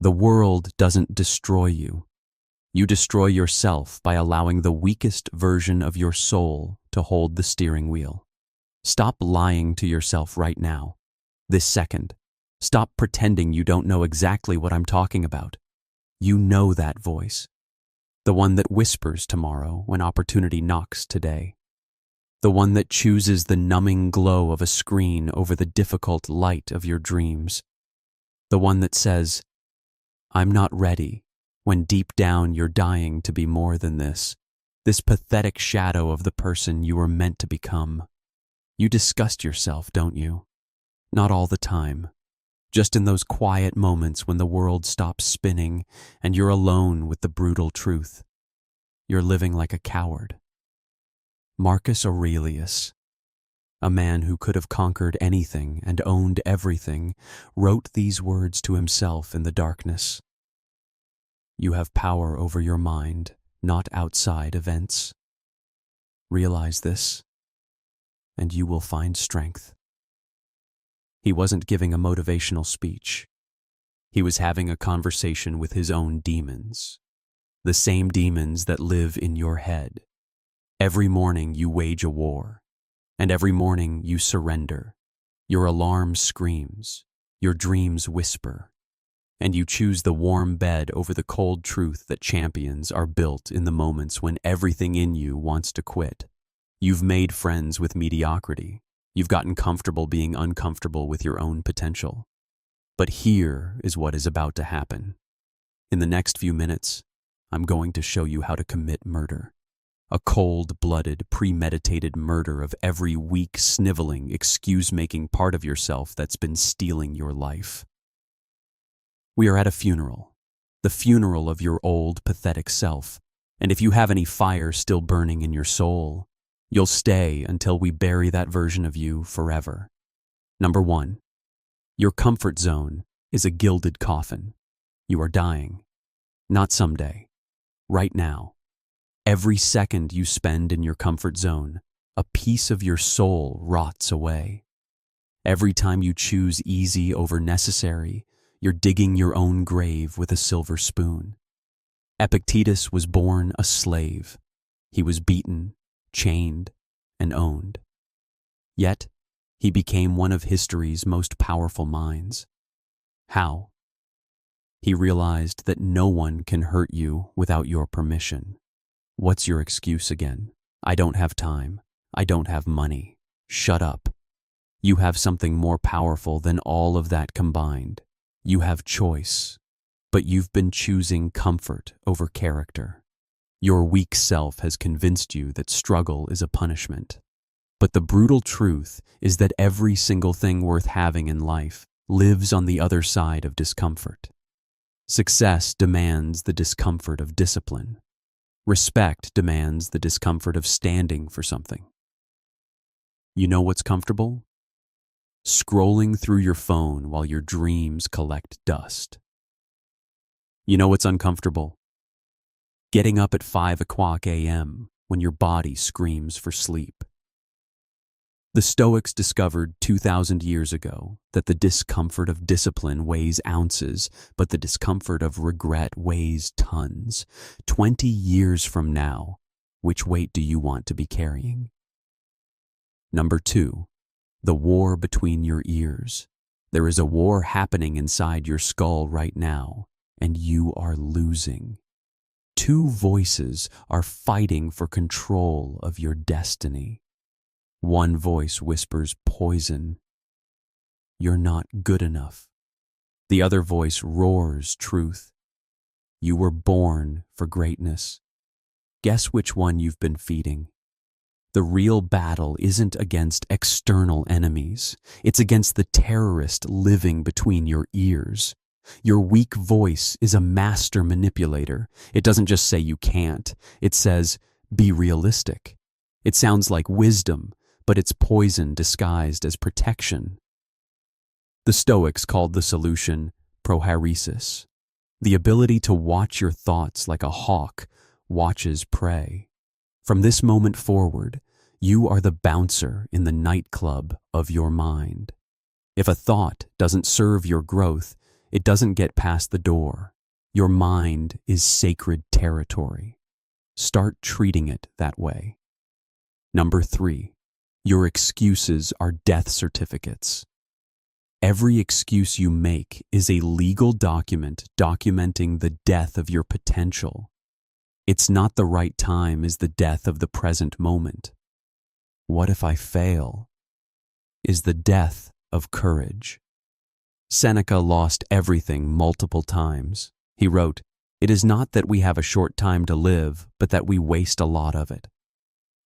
The world doesn't destroy you. You destroy yourself by allowing the weakest version of your soul to hold the steering wheel. Stop lying to yourself right now, this second. Stop pretending you don't know exactly what I'm talking about. You know that voice. The one that whispers tomorrow when opportunity knocks today. The one that chooses the numbing glow of a screen over the difficult light of your dreams. The one that says, "I'm not ready," when deep down you're dying to be more than this pathetic shadow of the person you were meant to become. You disgust yourself, don't you? Not all the time. Just in those quiet moments when the world stops spinning and you're alone with the brutal truth. You're living like a coward. Marcus Aurelius, a man who could have conquered anything and owned everything, wrote these words to himself in the darkness. You have power over your mind, not outside events. Realize this, and you will find strength. He wasn't giving a motivational speech. He was having a conversation with his own demons, the same demons that live in your head. Every morning you wage a war, and every morning you surrender. Your alarm screams, your dreams whisper, and you choose the warm bed over the cold truth that champions are built in the moments when everything in you wants to quit. You've made friends with mediocrity. You've gotten comfortable being uncomfortable with your own potential. But here is what is about to happen. In the next few minutes, I'm going to show you how to commit murder. A cold-blooded, premeditated murder of every weak, sniveling, excuse-making part of yourself that's been stealing your life. We are at a funeral, the funeral of your old, pathetic self, and if you have any fire still burning in your soul, you'll stay until we bury that version of you forever. Number 1, your comfort zone is a gilded coffin. You are dying. Not someday. Right now. Every second you spend in your comfort zone, a piece of your soul rots away. Every time you choose easy over necessary, you're digging your own grave with a silver spoon. Epictetus was born a slave. He was beaten, chained, and owned. Yet, he became one of history's most powerful minds. How? He realized that no one can hurt you without your permission. What's your excuse again? I don't have time. I don't have money. Shut up. You have something more powerful than all of that combined. You have choice, but you've been choosing comfort over character. Your weak self has convinced you that struggle is a punishment. But the brutal truth is that every single thing worth having in life lives on the other side of discomfort. Success demands the discomfort of discipline. Respect demands the discomfort of standing for something. You know what's comfortable? Scrolling through your phone while your dreams collect dust. You know what's uncomfortable? Getting up at 5 o'clock a.m. when your body screams for sleep. The Stoics discovered 2,000 years ago that the discomfort of discipline weighs ounces, but the discomfort of regret weighs tons. 20 years from now, which weight do you want to be carrying? Number 2, the war between your ears. There is a war happening inside your skull right now, and you are losing. 2 voices are fighting for control of your destiny. One voice whispers poison. You're not good enough. The other voice roars truth. You were born for greatness. Guess which one you've been feeding? The real battle isn't against external enemies. It's against the terrorist living between your ears. Your weak voice is a master manipulator. It doesn't just say you can't. It says, be realistic. It sounds like wisdom, but it's poison disguised as protection. The Stoics called the solution prohairesis, the ability to watch your thoughts like a hawk watches prey. From this moment forward, you are the bouncer in the nightclub of your mind. If a thought doesn't serve your growth, It doesn't get past the door. Your mind is sacred territory. Start treating it that way. Number 3, your excuses are death certificates. Every excuse you make is a legal document documenting the death of your potential. It's not the right time is the death of the present moment. What if I fail? Is the death of courage. Seneca lost everything multiple times. He wrote, "It is not that we have a short time to live, but that we waste a lot of it."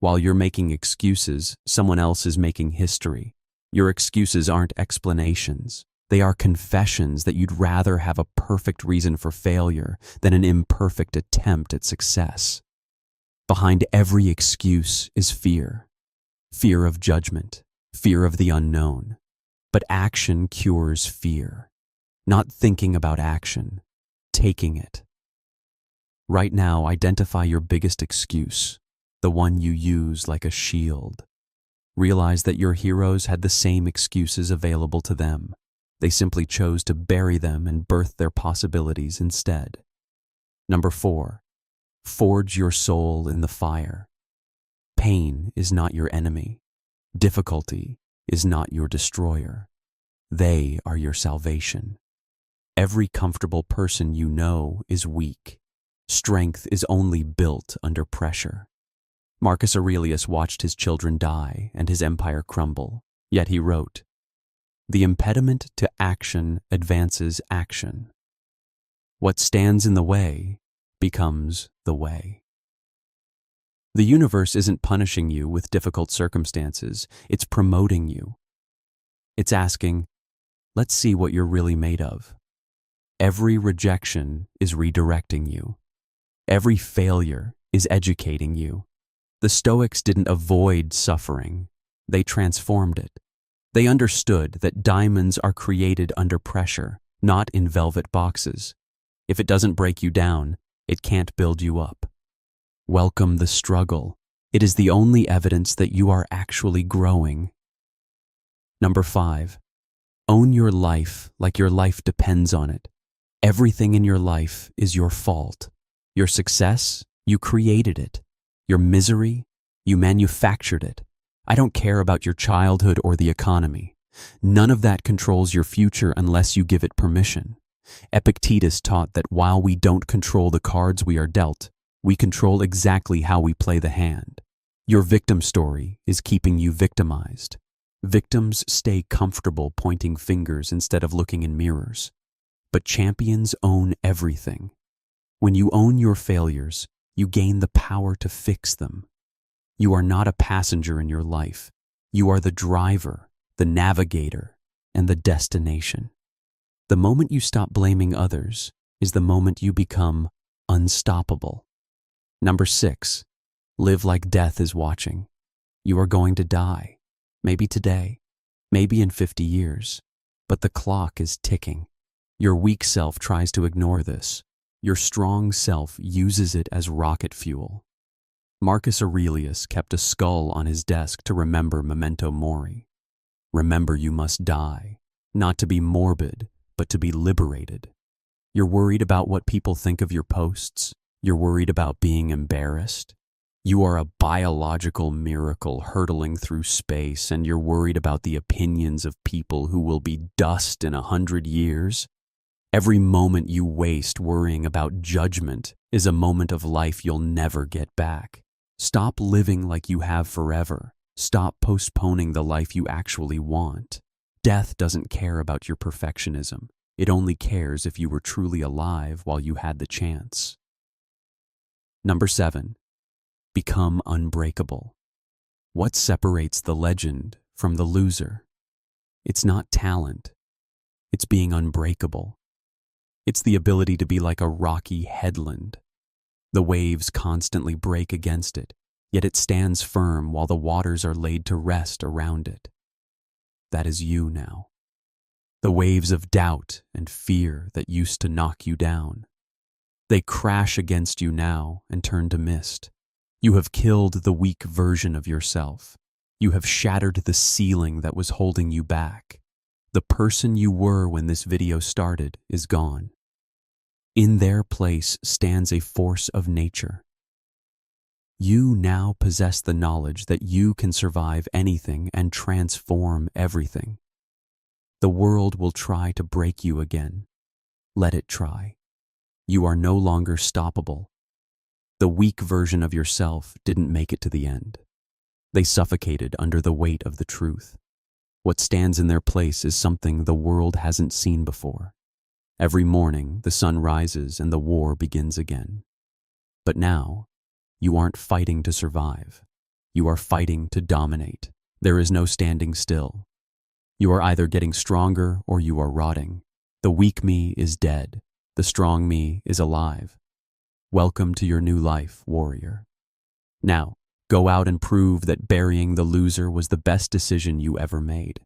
While you're making excuses, someone else is making history. Your excuses aren't explanations. They are confessions that you'd rather have a perfect reason for failure than an imperfect attempt at success. Behind every excuse is fear. Fear of judgment, fear of the unknown. But action cures fear. Not thinking about action, taking it. Right now, identify your biggest excuse, the one you use like a shield. Realize that your heroes had the same excuses available to them. They simply chose to bury them and birth their possibilities instead. Number 4, forge your soul in the fire. Pain is not your enemy. Difficulty is not your destroyer. They are your salvation. Every comfortable person you know is weak. Strength is only built under pressure. Marcus Aurelius watched his children die and his empire crumble, yet he wrote, "The impediment to action advances action. What stands in the way becomes the way." The universe isn't punishing you with difficult circumstances, it's promoting you. It's asking, let's see what you're really made of. Every rejection is redirecting you. Every failure is educating you. The Stoics didn't avoid suffering, they transformed it. They understood that diamonds are created under pressure, not in velvet boxes. If it doesn't break you down, it can't build you up. Welcome the struggle. It is the only evidence that you are actually growing. Number 5, own your life like your life depends on it. Everything in your life is your fault. Your success, you created it. Your misery, you manufactured it. I don't care about your childhood or the economy. None of that controls your future unless you give it permission. Epictetus taught that while we don't control the cards we are dealt, we control exactly how we play the hand. Your victim story is keeping you victimized. Victims stay comfortable pointing fingers instead of looking in mirrors. But champions own everything. When you own your failures, you gain the power to fix them. You are not a passenger in your life. You are the driver, the navigator, and the destination. The moment you stop blaming others is the moment you become unstoppable. Number 6, live like death is watching. You are going to die, maybe today, maybe in 50 years, but the clock is ticking. Your weak self tries to ignore this. Your strong self uses it as rocket fuel. Marcus Aurelius kept a skull on his desk to remember memento mori. Remember you must die, not to be morbid, but to be liberated. You're worried about what people think of your posts. You're worried about being embarrassed. You are a biological miracle hurtling through space, and you're worried about the opinions of people who will be dust in 100 years. Every moment you waste worrying about judgment is a moment of life you'll never get back. Stop living like you have forever. Stop postponing the life you actually want. Death doesn't care about your perfectionism. It only cares if you were truly alive while you had the chance. Number 7, become unbreakable. What separates the legend from the loser? It's not talent. It's being unbreakable. It's the ability to be like a rocky headland. The waves constantly break against it, yet it stands firm while the waters are laid to rest around it. That is you now. The waves of doubt and fear that used to knock you down. They crash against you now and turn to mist. You have killed the weak version of yourself. You have shattered the ceiling that was holding you back. The person you were when this video started is gone. In their place stands a force of nature. You now possess the knowledge that you can survive anything and transform everything. The world will try to break you again. Let it try. You are no longer stoppable. The weak version of yourself didn't make it to the end. They suffocated under the weight of the truth. What stands in their place is something the world hasn't seen before. Every morning, the sun rises and the war begins again. But now, you aren't fighting to survive. You are fighting to dominate. There is no standing still. You are either getting stronger or you are rotting. The weak me is dead. The strong me is alive. Welcome to your new life, warrior. Now, go out and prove that burying the loser was the best decision you ever made.